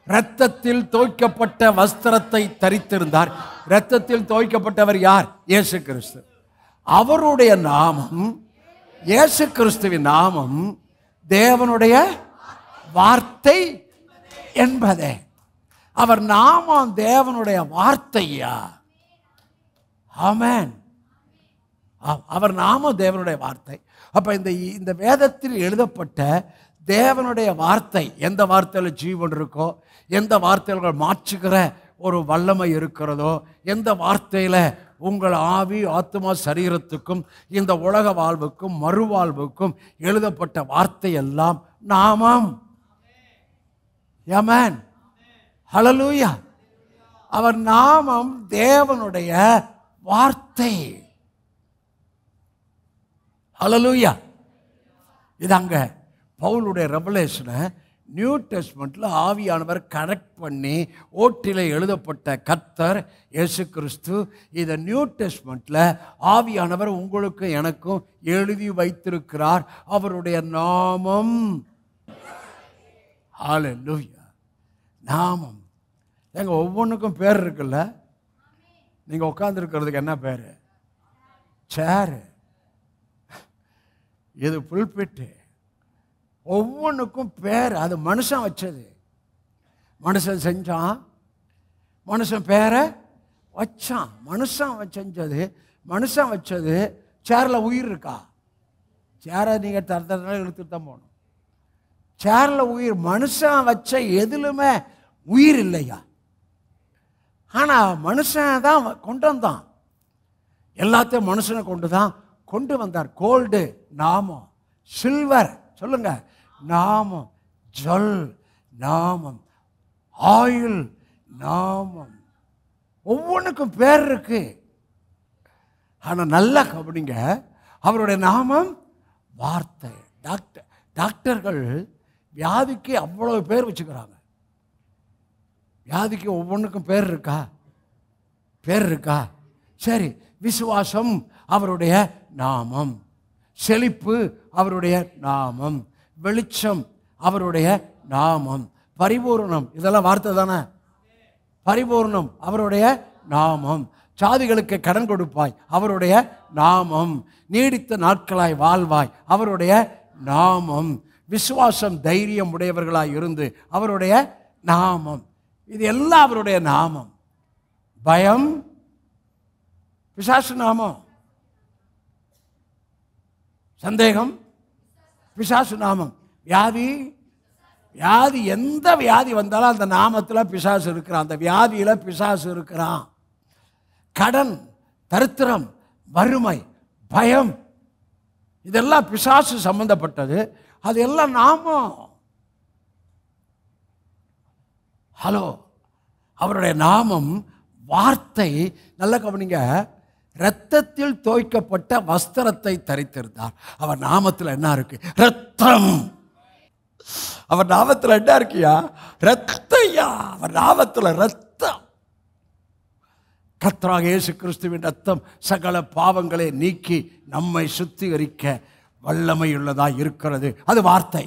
இரத்தத்தில் தோய்க்கப்பட்ட வஸ்திரத்தை தரித்திருந்தார். இரத்தத்தில் தோய்க்கப்பட்டவர் யார்? இயேசு கிறிஸ்து. அவருடைய நாமம், இயேசு கிறிஸ்துவின் நாமம் தேவனுடைய வார்த்தை என்பதே. அவர் நாமம் தேவனுடைய வார்த்தையா? ஆமென். அவர் நாமம் தேவனுடைய வார்த்தை. அப்ப இந்த வேதத்தில் எழுதப்பட்ட தேவனுடைய வார்த்தை, எந்த வார்த்தையில் ஜீவன் இருக்கோ, எந்த வார்த்தைகள் மாற்றுகிற ஒரு வல்லமை இருக்கிறதோ, எந்த வார்த்தையில் உங்கள் ஆவி ஆத்மா சரீரத்துக்கும் இந்த உலக வாழ்வுக்கும் மறுவாழ்வுக்கும் எழுதப்பட்ட வார்த்தை எல்லாம் நாமம். ஆமென். ஹல்லேலூயா. அவர் நாமம் தேவனுடைய வார்த்தை. ஹல்லேலூயா. இதாங்க பவுலுடைய ரெவலேஷனை நியூ டெஸ்ட்மெண்ட்ல ஆவியானவர் கரெக்ட் பண்ணி ஓட்டில எழுதப்பட்ட கர்த்தர் இயேசு கிறிஸ்து. இதை நியூ டெஸ்ட்மெண்ட்ல ஆவியானவர் உங்களுக்கு எனக்கும் எழுதி வைத்திருக்கிறார். அவருடைய நாமம். ஹல்லேலூயா. நாமம். எங்க ஒவ்வொன்றுக்கும் பேர் இருக்குல்ல. நீங்க உட்கார்ந்துருக்கிறதுக்கு என்ன பேரு? சேரு. இது புல்பிட்டு. ஒவ்வொன்றுக்கும் பேர். அது மனுஷன் வச்சது. மனுஷன் செஞ்சான், மனுஷன் பேரை வச்சான். மனுஷன் செஞ்சது, மனுஷன் வச்சது. சேரில் உயிர் இருக்கா? சேரை நீங்கள் தரத்தனால இழுத்துட்டு தான் போகணும். சேரில் உயிர். மனுஷன் வச்ச எதுலுமே உயிர் இல்லையா? ஆனால் மனுஷன் தான் கொண்டு வந்தான். எல்லாத்தையும் மனுஷனை கொண்டு தான் கொண்டு வந்தார். கோல்டு நாமம், சில்வர் சொல்லுங்க நாமம், ஜல் நாமம், ஆயில் நாமம். ஒவ்வொன்றுக்கும் பேர் இருக்கு. ஆனால் நல்லா கவனிங்க, அவருடைய நாமம் வார்த்தை. டாக்டர்கள் வியாதிக்கு அவ்வளவு பேர் வச்சுக்கிறாங்க. வியாதிக்கு ஒவ்வொன்றுக்கும் பேர் இருக்கா? பேர் இருக்கா? சரி. விசுவாசம் அவருடைய நாமம், செழிப்பு அவருடைய நாமம், வெளிச்சம் அவருடைய நாமம், பரிபூர்ணம் இதெல்லாம் வார்த்தை தானே. பரிபூர்ணம் அவருடைய நாமம், சாதிகளுக்கு கடன் கொடுப்பாய் அவருடைய நாமம், நீடித்த நாட்களாய் வாழ்வாய் அவருடைய நாமம், விசுவாசம் தைரியம் உடையவர்களாய் இருந்து அவருடைய நாமம். இது எல்லாம் அவருடைய நாமம். பயம் பிசாசு நாமம், சந்தேகம் பிசாசு நாமம், வியாதி எந்த வியாதி வந்தாலும் அந்த நாமத்தில் பிசாசு இருக்கிறான், அந்த வியாதியில் பிசாசு இருக்கிறான். கடன், தரித்திரம், வறுமை, பயம் இதெல்லாம் பிசாசு சம்பந்தப்பட்டது. அது எல்லாம் நாமம். ஹலோ. அவருடைய நாமம் வார்த்தை. நல்ல கவனிங்க. இரத்தத்தில் தோய்க்கப்பட்ட வஸ்திரத்தை தரித்திருந்தார். அவர் நாமத்தில் என்ன இருக்கு? ரத்தம். அவர் நாமத்தில் என்ன இருக்கியா? ரத்தையா. அவர் நாமத்தில் ரத்தம். கர்த்தராகிய இயேசு கிறிஸ்துவின் ரத்தம் சகல பாவங்களை நீக்கி நம்மை சுத்திகரிக்க வல்லமையுள்ளதா இருக்கிறது. அது வார்த்தை.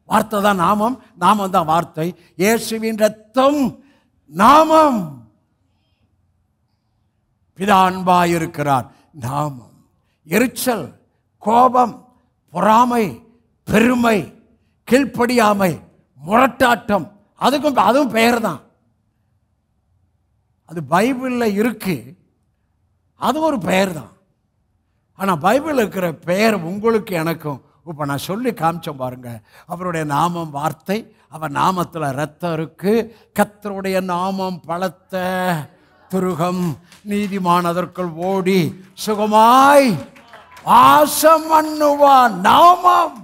வார்த்தை தான் நாமம், நாமம் தான் வார்த்தை. இயேசுவின் ரத்தம் நாமம். பிதா அன்பாயிருக்கிறார் நாமம். எரிச்சல், கோபம், பொறாமை, பெருமை, கீழ்ப்படியாமை, முரட்டாட்டம் அதுவும் பெயர் தான். அது பைபிளில் இருக்கு. அது ஒரு பெயர் தான். ஆனால் பைபிளில் இருக்கிற பெயர் உங்களுக்கு எனக்கும் இப்போ நான் சொல்லி காமிச்சேன் பாருங்க. அவருடைய நாமம் வார்த்தை. அவர் நாமத்தில் ரத்தம் இருக்கு. கர்த்தருடைய நாமம் பலத்த துருகம், நீதிமான் அதற்குள் ஓடி சுகமாய் வாசம் பண்ணுவான். நாமம்.